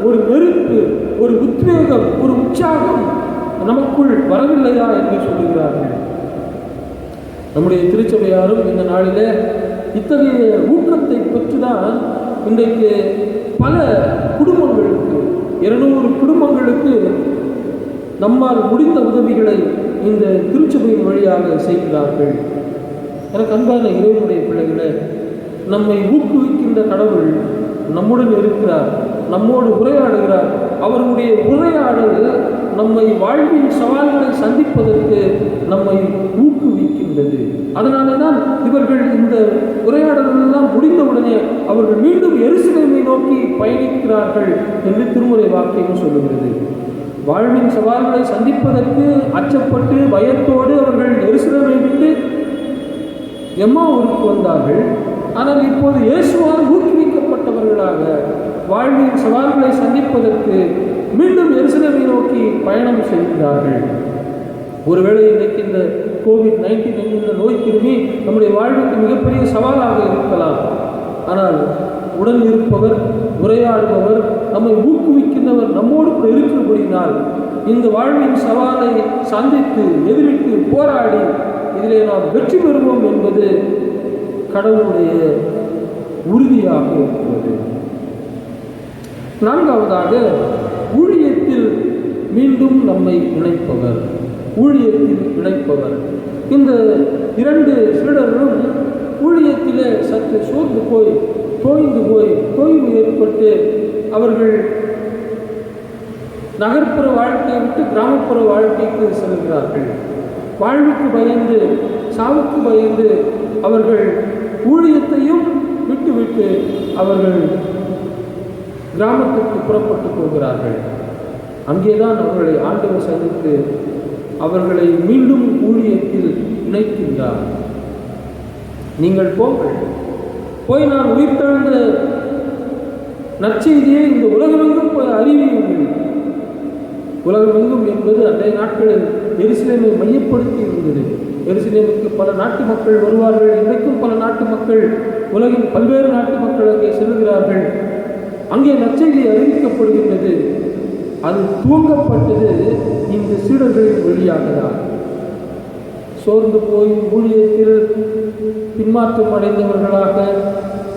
[SPEAKER 1] ஒரு நெருப்பு, ஒரு உத்வேகம், ஒரு உற்சாகம் நமக்குள் வரவில்லையா என்று சொல்லுகிறார்கள். நம்முடைய திருச்சபையாரும் இந்த நாளிலே இத்தகைய ஊக்கத்தை பெற்றுதான் இன்றைக்கு பல குடும்பங்களுக்கு, 200 குடும்பங்களுக்கு நம்மால் முடிந்த உதவிகளை இந்த திருச்சபையின் வழியாக செய்கிறார்கள். எனக்கு அன்பான இறைவனுடைய பிள்ளைகளே, நம்மை ஊக்குவிக்கின்ற கடவுள் நம்முடன் இருக்கிறார், நம்மோடு உரையாடுகிறார். அவருடைய உரையாடல் நம்மை வாழ்வின் சவால்களை சந்திப்பதற்கு நம்மை ஊக்குவிக்கின்றது. அதனாலே தான் இவர்கள் இந்த உரையாடலெல்லாம் முடிந்தவுடனே அவர்கள் மீண்டும் எருசலேமை நோக்கி பயணிக்கிறார்கள் என்று திருமுறை வாக்கியம் சொல்லுகிறது. வாழ்வின் சவால்களை சந்திப்பதற்கு அச்சப்பட்டு பயத்தோடு அவர்கள் எருசலேமை விட்டு எம்மாவூருக்கு வந்தார்கள். ஆனால் இப்போது இயேசுவால் ஊக்குவிக்கப்பட்டவர்களாக வாழ்வின் சவால்களை சந்திப்பதற்கு மீண்டும் எருசலேமை நோக்கி பயணம் செய்கிறார்கள். ஒருவேளை இன்றைக்கு இந்த COVID-19 என்கின்ற நோய் கிருமி நம்முடைய வாழ்வுக்கு மிகப்பெரிய சவாலாக இருக்கலாம். ஆனால் உடன் இருப்பவர், உரையாடுபவர், நம்மை ஊக்குவிக்கின்றவர் நம்மோடு கூட இருக்கிறபடினால் இந்த வாழ்வின் சவாலை சந்தித்து எதிரிட்டு போராடி இதிலே நாம் வெற்றி பெறுவோம் என்பது கடவுளுடைய உறுதியாக இருக்கிறது. நான்காவதாக, ஊழியத்தில் மீண்டும் நம்மை இணைப்பவர். ஊழியத்தில் இணைப்பவர். இந்த 2 சீடர்களும் ஊழியத்திலே சற்று சோர்ந்து போய் தோய்வு ஏற்பட்டு அவர்கள் நகர்ப்புற வாழ்க்கையை விட்டு கிராமப்புற வாழ்க்கைக்கு செல்கிறார்கள். வாழ்வுக்கு பயந்து, சாவுக்கு பயந்து அவர்கள் ஊழியத்தையும் விட்டுவிட்டு அவர்கள் கிராமத்திற்கு புறப்பட்டு போகிறார்கள். அங்கேதான் அவர்களை ஆண்டவர் சந்தித்து அவர்களை மீண்டும் ஊழியத்தில் இணைக்கின்றார். நீங்கள் போங்கள், போய் நான் உயிர்த்தெழுந்த நற்செய்தியை இந்த உலகமெங்கும் போய் அறிவியுங்கள். உலகமெங்கும் என்பது அன்றைய நாட்களில் எருசலேமை மையப்படுத்தி இருந்தது. எருசலேமுக்கு பல நாட்டு மக்கள் வருவார்கள். இன்றைக்கும் பல நாட்டு மக்கள், உலகின் பல்வேறு நாட்டு மக்கள் அங்கே செல்கிறார்கள். அங்கே நற்செய்தி அறிவிக்கப்படுகின்றது. அது துவங்கப்பட்டது இந்த சீடர்களின் வழியாக தான். சோர்ந்து போய் ஊழியத்தில் பின்மாற்றம் அடைந்தவர்களாக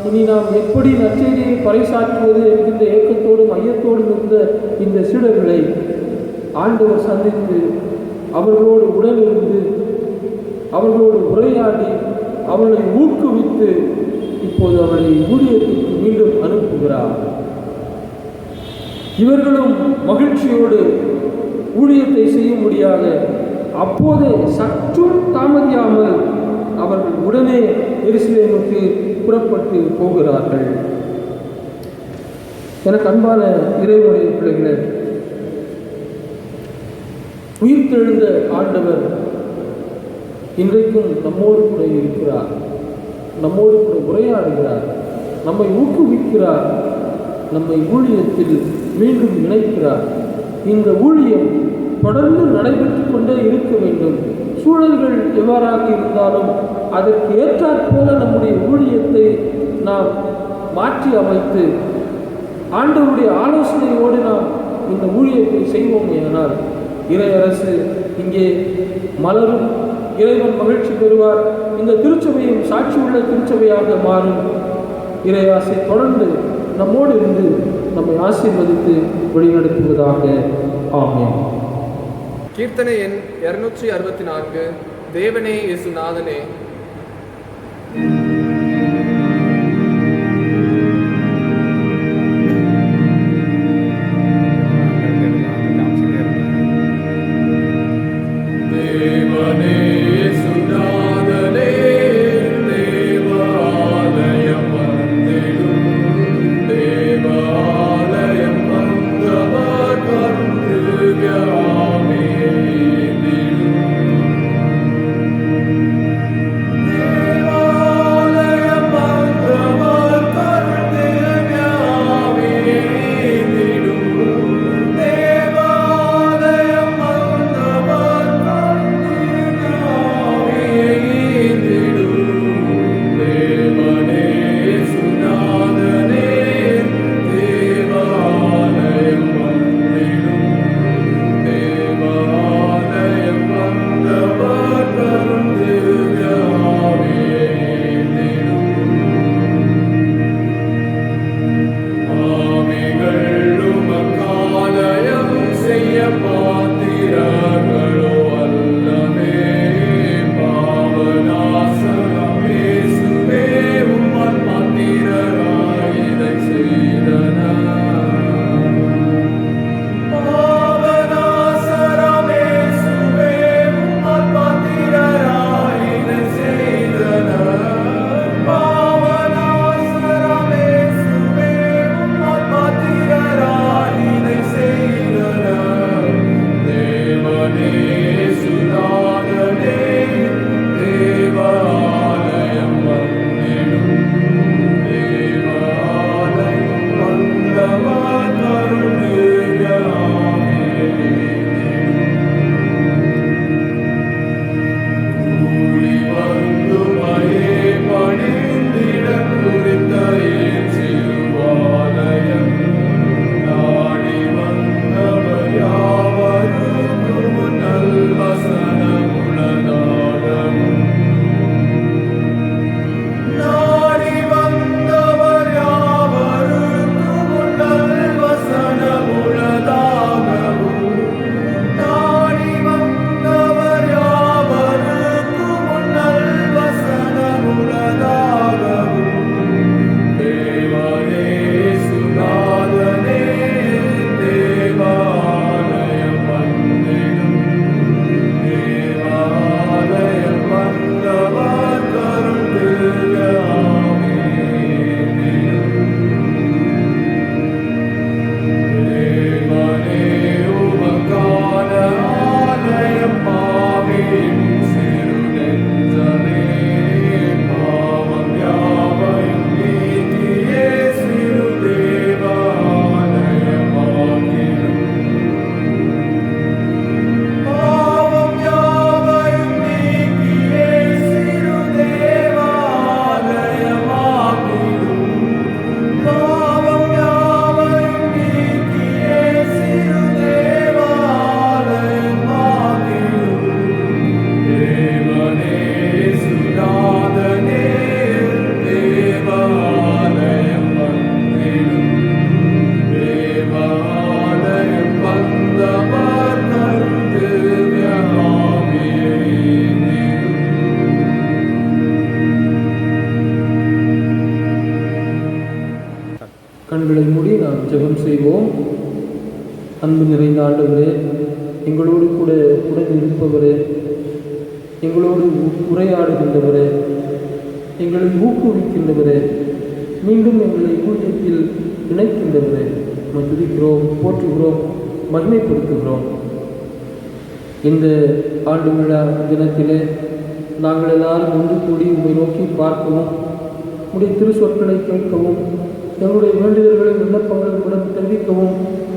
[SPEAKER 1] இனி நாம் எப்படி நற்செய்தியை பறைசாற்றுவது என்கின்ற ஏக்கத்தோடும் ஐயத்தோடும் இருந்த இந்த சீடர்களை ஆண்டவர் சந்தித்து அவர்களோடு உடனிருந்து அவர்களோடு உரையாடி அவர்களை ஊக்குவித்து இப்போது அவர்களை ஊழியத்திற்கு மீண்டும் அனுப்புகிறார். இவர்களும் மகிழ்ச்சியோடு ஊழியத்தை செய்யும்படியாக அப்போதே சற்றும் தாமதியாமல் அவர்கள் உடனே எருசலேமுக்கு புறப்பட்டு போகிறார்கள். எனக்கு அன்பான இறைவனுடைய பிள்ளைகளே, உயிர்த்தெழுந்த ஆண்டவர் இன்றைக்கும் நம்மோடு கூட இருக்கிறார், நம்மோடு கூட உரையாடுகிறார், நம்மை ஊக்குவிக்கிறார், நம்மை ஊழியத்தில் மீண்டும் இணைக்கிறார். இந்த ஊழியம் தொடர்ந்து நடைபெற்றுக் கொண்டே இருக்க வேண்டும். சூழல்கள் எவ்வாறாக இருந்தாலும் அதற்கு ஏற்றாற்போல நம்முடைய ஊழியத்தை நாம் மாற்றி அமைத்து ஆண்டவருடைய ஆலோசனையோடு நாம் இந்த ஊழியத்தை செய்வோமேயானால் இறை அரசு இங்கே மலரும், இறைவன் மகிழ்ச்சி பெறுவார், இந்த திருச்சபையும் சாட்சியுள்ள திருச்சபையாக மாறும். இறையாசை தொடர்ந்து நம்மோடு இருந்து நம்மை ஆசீர்வதித்து வழிநடத்துவதாக. ஆமென்.
[SPEAKER 2] கீர்த்தனை எண் 264. தேவனே இயேசுநாதனே.
[SPEAKER 1] எங்களோடு கூட உடன் இருப்பவரே, எங்களோடு உரையாடுகின்றவரே, எங்களை ஊக்குவிக்கின்றவரே, மீண்டும் எங்களை ஊழியத்தில் இணைக்கின்றவரே, துதிக்கிறோம், போற்றுகிறோம், மகிமைப்படுத்துகிறோம். இந்த ஆண்டு விழா தினத்திலே நாங்கள் எல்லாரும் ஒன்று கூடி உம்மை நோக்கி பார்க்கவும், உடைய திருச்சொற்களை கேட்கவும், எங்களுடைய வேண்டுதல்களை விண்ணப்பங்களை உடன் தெரிவிக்கவும்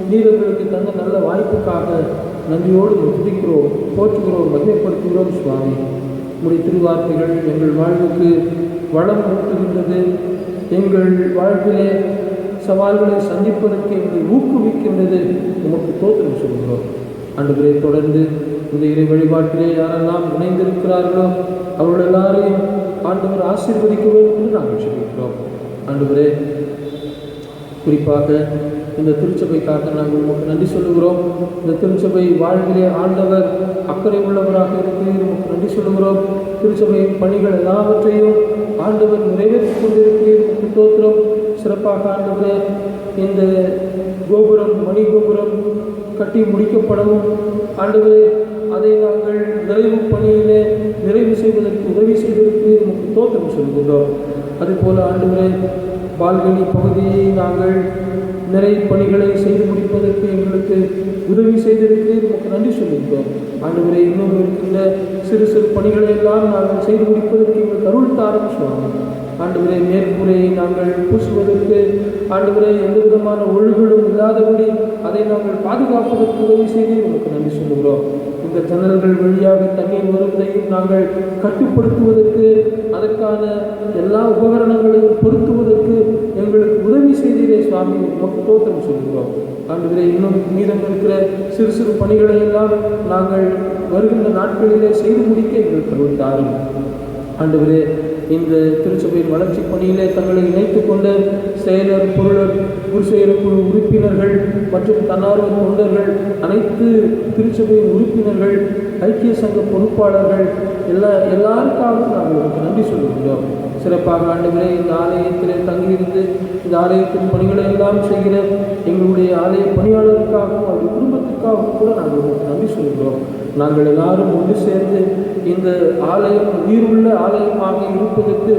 [SPEAKER 1] நீர் எங்களுக்கு தந்த நல்ல வாய்ப்புக்காக நன்றியோடு துதிக்கிறோம், போற்றுகிறோம், மகிமைப்படுத்துகிறோம். சுவாமி, உடைய திருவார்த்தைகள் எங்கள் வாழ்வுக்கு வளம் ஊட்டுகின்றது. எங்கள் வாழ்விலே சவால்களை சந்திப்பதற்கு எங்களை ஊக்குவிக்கின்றது. உமக்கு தோத்திரம் சொல்கிறோம். ஆண்டவரே, தொடர்ந்து இந்த இறை வழிபாட்டிலே யாரெல்லாம் இணைந்திருக்கிறார்களோ அவர்கள் எல்லாரையும் ஆண்டவர் ஆசீர்வதிக்க வேண்டும் என்று நாங்கள் சொல்லிக்கிறோம். ஆண்டவரே, குறிப்பாக இந்த திருச்சபைக்காக நாங்கள் உமக்கு நன்றி சொல்லுகிறோம். இந்த திருச்சபை வாழ்விலே ஆண்டவர் அக்கறை உள்ளவராக இருக்கிறீர், உமக்கு நன்றி சொல்லுகிறோம். திருச்சபையின் பணிகள் எல்லாவற்றையும் ஆண்டவர் நிறைவேற்றிக் கொண்டிருக்கிறீர், உமக்கு தோத்திரம். சிறப்பாக ஆண்டவரே, இந்த கோபுரம், மணி கோபுரம் கட்டி முடிக்கப்படவும் ஆண்டவரே, அதை நாங்கள் நிறைவு பணியிலே நிறைவு செய்வதற்கு உதவி செய்திருக்கிறீர், உமக்கு தோத்திரம் சொல்கின்றோம். அதுபோல ஆண்டவரே, பால்கனி பகுதியை நாங்கள் நிறைவு பணிகளை செய்து முடிப்பதற்கு எங்களுக்கு உதவி செய்திருக்கிறீர், உமக்கு நன்றி சொல்கின்றோம். ஆண்டவரே, இன்னும் இருக்கின்ற சிறு சிறு பணிகளை எல்லாம் நாங்கள் செய்து முடிப்பதற்கு எங்களுக்கு அருள் தாரும். சுவாமி, ஆண்டவரே, மேற்கூரையை நாங்கள் பூசுவதற்கு ஆண்டவரே எந்த விதமான ஒழுங்குகளும் இல்லாதபடி அதை நாங்கள் பாதுகாப்பதற்கு உதவி செய்து உமக்கு நன்றி சொல்லுகிறோம். இந்த ஜன்னல்கள் வழியாக தண்ணீர் வருவதையும் நாங்கள் கட்டுப்படுத்துவதற்கு, அதற்கான எல்லா உபகரணங்களையும் பொருத்துவதற்கு எங்களுக்கு உதவி செய்தீரே. சுவாமி, உமக்கு தோத்திரம் சொல்கிறோம். ஆண்டவரே, இன்னும் மீதம் இருக்கிற சிறு சிறு பணிகளை எல்லாம் நாங்கள் வருகின்ற நாட்களிலே செய்து முடிக்க எங்களுக்கு அருள் தாரும். ஆண்டவரே, இந்த திருச்சபையின் வளர்ச்சி பணியிலே தங்களை இணைத்துக் கொண்ட செயலர், பொருளர், குருசெயர் குழு உறுப்பினர்கள் மற்றும் தன்னார்வ தொண்டர்கள், அனைத்து திருச்சபையின் உறுப்பினர்கள், ஐக்கிய சங்க பொறுப்பாளர்கள் எல்லாருக்காகவும் நாங்கள் நன்றி சொல்லுகிறோம். சிறப்பாக ஆண்டவரே, இந்த ஆலயத்திலே தங்கியிருந்து இந்த ஆலயத்தின் பணிகளை எல்லாம் செய்கிற எங்களுடைய ஆலய பணியாளருக்காகவும் அவருடைய குடும்பத்திற்காகவும் கூட நாங்கள் நன்றி சொல்கிறோம். நாங்கள் எல்லாரும் ஒன்று சேர்ந்து இந்த ஆலயம் உயிருள்ள ஆலயமாக இருப்பதற்கு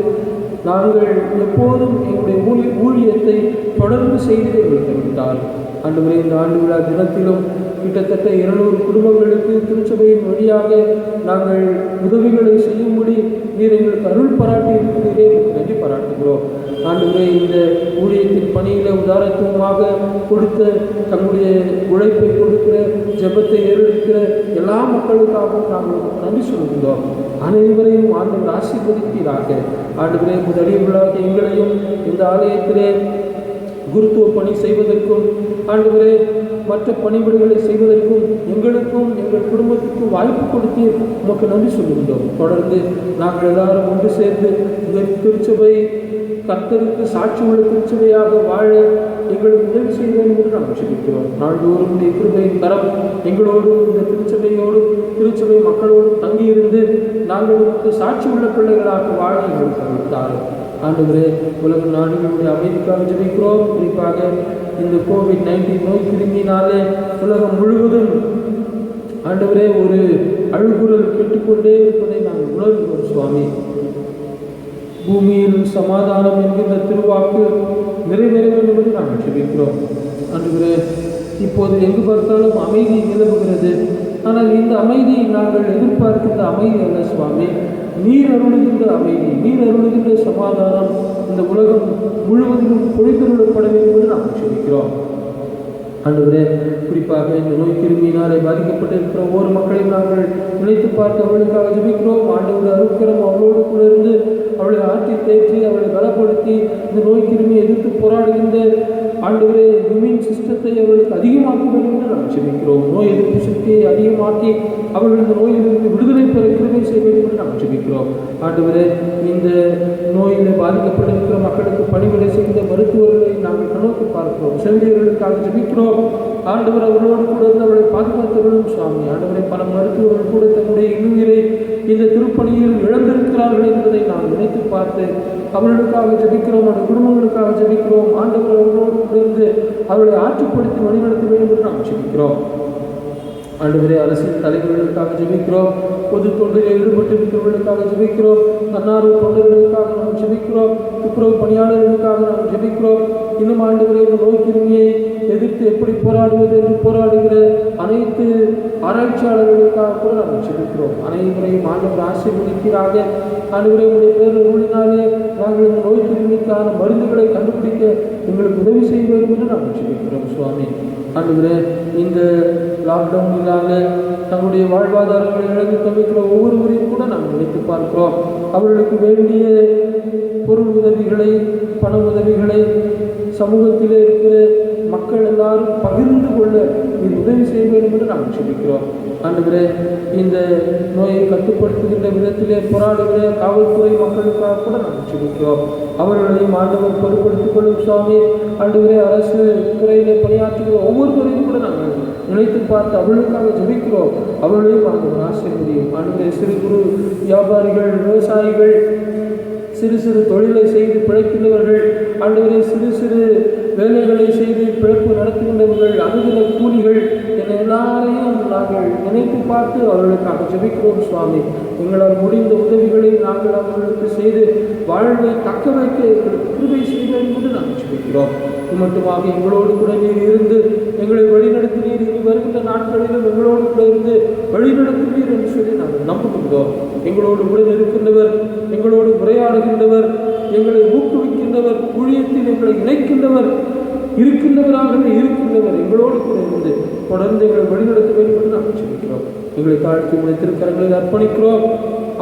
[SPEAKER 1] நாங்கள் எப்போதும் எங்களுடைய ஊழியத்தை தொடர்ந்து செய்து வைத்திருந்தார். ஆண்டவரே, இந்த ஆண்டு விழா தினத்திலும் கிட்டத்தட்ட 200 குடும்பங்களுக்கு திருச்சபையின் வழியாக நாங்கள் உதவிகளை செய்யும்படி நீர் எங்களுக்கு அருள் பாராட்டி இருக்கிறீரே, நன்றி பாராட்டுகிறோம். ஆண்டவரே, இந்த ஊழியத்தின் பணியில உதாரணத்துவமாக கொடுத்த தங்களுடைய உழைப்பை கொடுக்கிற, ஜெபத்தை ஏறெடுக்கிற எல்லா மக்களுக்காகவும் நாங்கள் நன்றி சொல்கின்றோம். அனைவரையும் ஆண்டவர் ஆசீர்வதிப்பீராக. ஆண்டவரே, முதலியவர்களாக எங்களையும் இந்த ஆலயத்திலே குருத்துவ பணி செய்வதற்கும் ஆண்டவரே மற்ற பணிவிடைகளை செய்வதற்கும் எங்களுக்கும் எங்கள் குடும்பத்துக்கும் வாய்ப்பு கொடுத்து உமக்கு நன்றி சொல்லுகின்றோம். தொடர்ந்து நாங்கள் எல்லாரும் ஒன்று சேர்ந்து இந்த திருச்சபை கர்த்தருக்கு சாட்சி உள்ள திருச்சபையாக வாழ எங்களுக்கு உதவி செய்ய வேண்டும் என்று நாங்கள் சொல்லிக்கிறோம். நாள்தோறும் இந்த கிருபையின் கரம் எங்களோடும் இந்த திருச்சபையோடும் திருச்சபை மக்களோடும் தங்கியிருந்து நாங்கள் உங்களுக்கு சாட்சி உள்ள பிள்ளைகளாக வாழ எங்களுக்கு அளித்தார். ஆண்டவரே, உலக நாடுகளுடைய அமைதிக்காக ஜெபிக்கிறோம். குறிப்பாக இந்த COVID-19 நோய் கிருமியினாலே உலகம் முழுவதும் ஆண்டவரே ஒரு அழுகுரல் கேட்டுக்கொண்டே இருப்பதை நாங்கள் உணர்கிறோம். சுவாமி, பூமியில் சமாதானம் என்கின்ற திருவாக்கு நிறைவேற வேண்டும் என்று நாங்கள் ஜெபிக்கிறோம். ஆண்டவரே, இப்போது எங்கு பார்த்தாலும் அமைதி நிலவுகிறது. ஆனால் இந்த அமைதி நாங்கள் எதிர்பார்க்கின்ற அமைதி அல்ல சுவாமி. நீர் அருளுகின்ற அமைதி, நீர் அருளுகின்ற சமாதானம் இந்த உலகம் முழுவதிலும் பொழிந்தருளப்பட வேண்டும் என்று நாங்கள் சொல்லிக்கிறோம். ஆண்டவரே, குறிப்பாக இந்த நோய் கிருமியினாலே பாதிக்கப்பட்டிருக்கிற ஒவ்வொரு மக்களையும் நாங்கள் நினைத்து பார்த்து அவர்களுக்காக ஜெபிக்கிறோம். ஆண்டவருடைய அருட்கரம் அவளோடு கூட இருந்து அவளை ஆற்றி தேற்றி அவளை பலப்படுத்தி இந்த நோய் கிருமியை எதிர்த்து போராடுகின்ற ஆண்டவரே இம்யூன் சிஸ்டத்தை அவர்களுக்கு அதிகமாக்க வேண்டும் என்று நாங்கள் ஜெபிக்கிறோம். நோய் எதிர்ப்பு சக்தியை அதிகமாக்கி அவர்கள் இந்த நோயிலிருந்து விடுதலை பெற கிருபை செய்ய வேண்டும் என்று நாங்கள் ஜெபிக்கிறோம். ஆண்டவரே, இந்த நோயில் பாதிக்கப்பட்டிருக்கிற மக்களுக்கு பணிவிடை செய்த மருத்துவர்களை நாங்கள் கண்ணோக்கி பார்க்கிறோம். செவிலியர்களுக்காக ஜெபிக்கிறோம். ஆண்டவர் அவர்களோடு கூட இருந்து அவளை பாதுகாத்தவர்களும் சுவாமி. ஆண்டவரை, பல மருத்துவர்கள் கூட தன்னுடைய இன்னுயிரை இந்த திருப்பணியில் இழந்திருக்கிறார்கள் என்பதை நாம் நினைத்து பார்த்து அவர்களுக்காக ஜெபிக்கிறோம். அந்த குடும்பங்களுக்காக ஜெபிக்கிறோம். ஆண்டவர் அவர்களோடு இருந்து அவர்களை ஆற்றுப்படுத்தி வழிநடத்த வேண்டும் என்று நாம் ஜெபிக்கிறோம். ஆண்டவரே, அரசியல் தலைவர்களுக்காக ஜெபிக்கிறோம். பொது தொண்டில் ஈடுபட்டிருக்கிறவர்களுக்காக ஜெபிக்கிறோம். தன்னார்வ தொண்டர்களுக்காக நாம் ஜெபிக்கிறோம். துப்புரவு பணியாளர்களுக்காக நாம் ஜெபிக்கிறோம். இன்னும் ஆண்டவரே, இந்த நோய் கிருமியை எதிர்த்து எப்படி போராடுவது என்று போராடுகிற அனைத்து ஆராய்ச்சியாளர்களுக்காக கூட நாம் ஜெபிக்கிறோம். அனைவரையும் ஆண்டவர் ஆசீர்வதிக்கிறாக. ஆண்டவரே, உடைய பேர் ஊழினாலே நாங்கள் இந்த நோய் கிருமிக்கான மருந்துகளை கண்டுபிடிக்க எங்களுக்கு உதவி செய்ய வேண்டும் என்று நாம் ஜெபிக்கிறோம். சுவாமி ஆண்டவரே, இந்த லாக்டவுனிலாக தங்களுடைய வாழ்வாதாரங்களை இழந்து தவிக்கிற ஒவ்வொருவரையும் கூட நாம் நினைத்து பார்க்கிறோம். அவர்களுக்கு வேண்டிய பொருள் உதவிகளை, பண உதவிகளை சமூகத்திலே இருக்கிற மக்கள் எல்லாரும் பகிர்ந்து கொள்ள இது உதவி செய்ய வேண்டும் என்று நாம் ஜெபிக்கிறோம். ஆண்டவரே, இந்த நோயை கட்டுப்படுத்துகின்ற விதத்திலே போராடுகிற காவல்துறை மக்களுக்காக கூட நாம் ஜெபிக்கிறோம். அவர்களையும் ஆண்டவர் பொறுப்படுத்திக் கொள்ளும். சுவாமி ஆண்டவரே, அரசு துறையிலே பணியாற்றுகிற ஒவ்வொருவரையும் கூட நாங்கள் நினைத்து பார்த்து அவர்களுக்காக ஜெபிக்கிறோம். அவர்களையும் ஆண்டவர் ஆசீர்வதியும். ஆண்டவரே, சிறு குறு வியாபாரிகள், விவசாயிகள், சிறு சிறு தொழிலை செய்து பிழைக்கின்றவர்கள், ஆண்டவரே, சிறு சிறு வேலைகளை செய்து பிழைப்பு நடத்துகின்றவர்கள், அனுதின கூலிகள் என எல்லாரையும் நாங்கள் நினைத்து பார்த்து அவர்களுக்காக ஜெபிக்கிறோம். சுவாமி, எங்களால் முடிந்த உதவிகளை நாங்கள் அவர்களுக்கு செய்து வாழ்வை தக்க வைக்க எங்களுக்கு கிருபை செய்ய என்று நாங்கள் ஜெபிக்கிறோம். இது மட்டுமாக எங்களோடு கூட நீர் இருந்து எங்களை வழிநடத்தினீர். இனி வருகின்ற நாட்களிலும் எங்களோடு கூட இருந்து வழிநடத்தினீர் என்று சொல்லி நாங்கள் நம்புகின்றோம். எங்களோடு உடன் இருக்கின்றவர், எங்களோடு உரையாடுகின்றவர், எங்களை ஊக்குவிக்கின்றவர், ஊழியத்தில் எங்களை இணைக்கின்றவர், இருக்கின்றவராகவே இருக்கின்றவர் எங்களோடு கூட இருந்து தொடர்ந்து எங்களை வழிநடத்த வேண்டும் என்று நாங்கள் சொல்லிக்கிறோம். எங்களை தாழ்த்தி உடைய திருக்கரங்களில் அர்ப்பணிக்கிறோம்.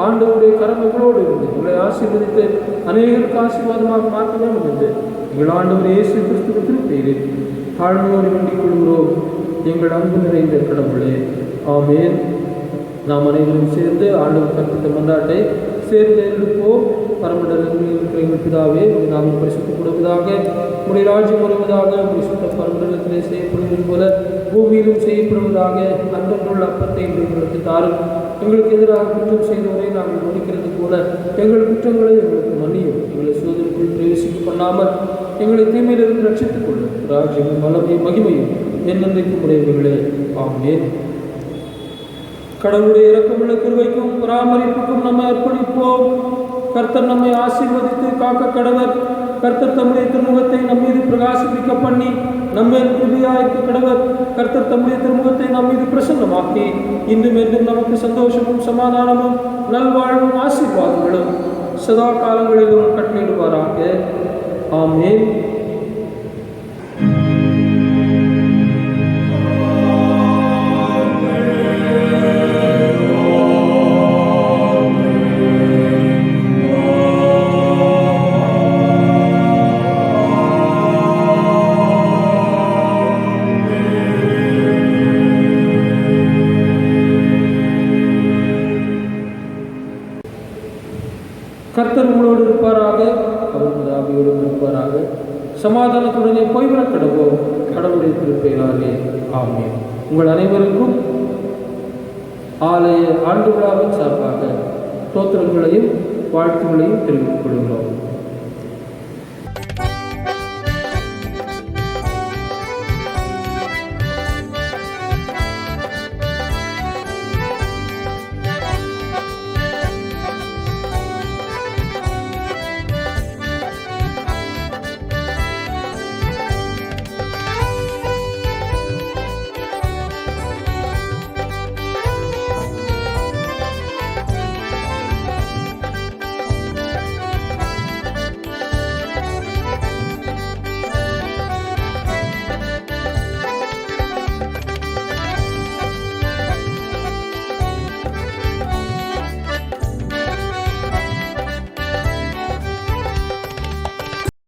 [SPEAKER 1] ஆண்டவருடைய கரம் எங்களோடு இருந்து எங்களை ஆசீர்வதித்து அநேகருக்கு ஆசீர்வாதமாக மாற்ற வேண்டும் என்று எங்கள் ஆண்டவர் இயேசு கிறிஸ்துவின் பெயரில் தாழ்மையோடு வேண்டிக் கொள்கிறோம். எங்கள் அன்பு நிறைந்த கடவுளே, ஆமென். நாம் அனைவரும் சேர்ந்து ஆண்டவர் கற்பித்த மன்றாட்டை சேர்ந்து எழுப்போம். பரமண்டலத்தில் இருக்கிற எங்கள் பிதாவே, உடைய நாமம் பரிசுத்தப்படுவதாக, உடைய ராஜ்யம் வருவதாக, உடைய சுத்த பரமண்டலத்திலே செய்யப்படுவது போல பூமியிலும் செய்யப்படுவதாக. அன்றன்றுள்ள அப்பத்தை எங்களுக்கு தாரும். எங்களுக்கு எதிராக குற்றம் செய்தவரை நாங்கள் மன்னிக்கிறது போல எங்கள் குற்றங்களை எங்களுக்கு மன்னியும். எங்களை சோதனைக்குள் பிரவேசிக்க பண்ணாமல் எங்களை தீமையிலிருந்து ரட்சித்துக் கொள்ளும். ராஜ்யமும் வல்லமையும் மகிமையும் என்னென்றைக்கும் உடையவர்களே, ஆமென். கடவுளுடைய இரக்கமுள்ள கிருபைக்கும் பராமரிப்புக்கும் நம்மை அர்ப்பணிப்போம். கர்த்தர் நம்மை ஆசீர்வதித்து காக்க கடவர். கர்த்தர் தம்முடைய திருமுகத்தை நம் மீது பிரகாசிப்பிக்க பண்ணி நம்மேல் கிருபையாய்க்க கடவர். கர்த்தர் தம்முடைய திருமுகத்தை நம் மீது பிரசன்னமாக்கி இன்றும் என்றும் நமக்கு சந்தோஷமும் சமாதானமும் நல்வாழ்வும் ஆசீர்வாதங்களும் சதா காலங்களிலும் கட்டளையிடுவாராக. ஆமென். கர்த்தர் உங்களோடு இருப்பாராக, அவர் ஆவியோடு இருப்பாராக. சமாதானத்துடனே போய்விட கடவோம். கடவுளுடைய திருப்பெயராலே ஆமென். உங்கள் அனைவருக்கும் ஆலய ஆண்டு விழாவின் சார்பாக தோத்திரங்களையும் வாழ்த்துக்களையும் தெரிவித்துக் கொள்கிறோம்.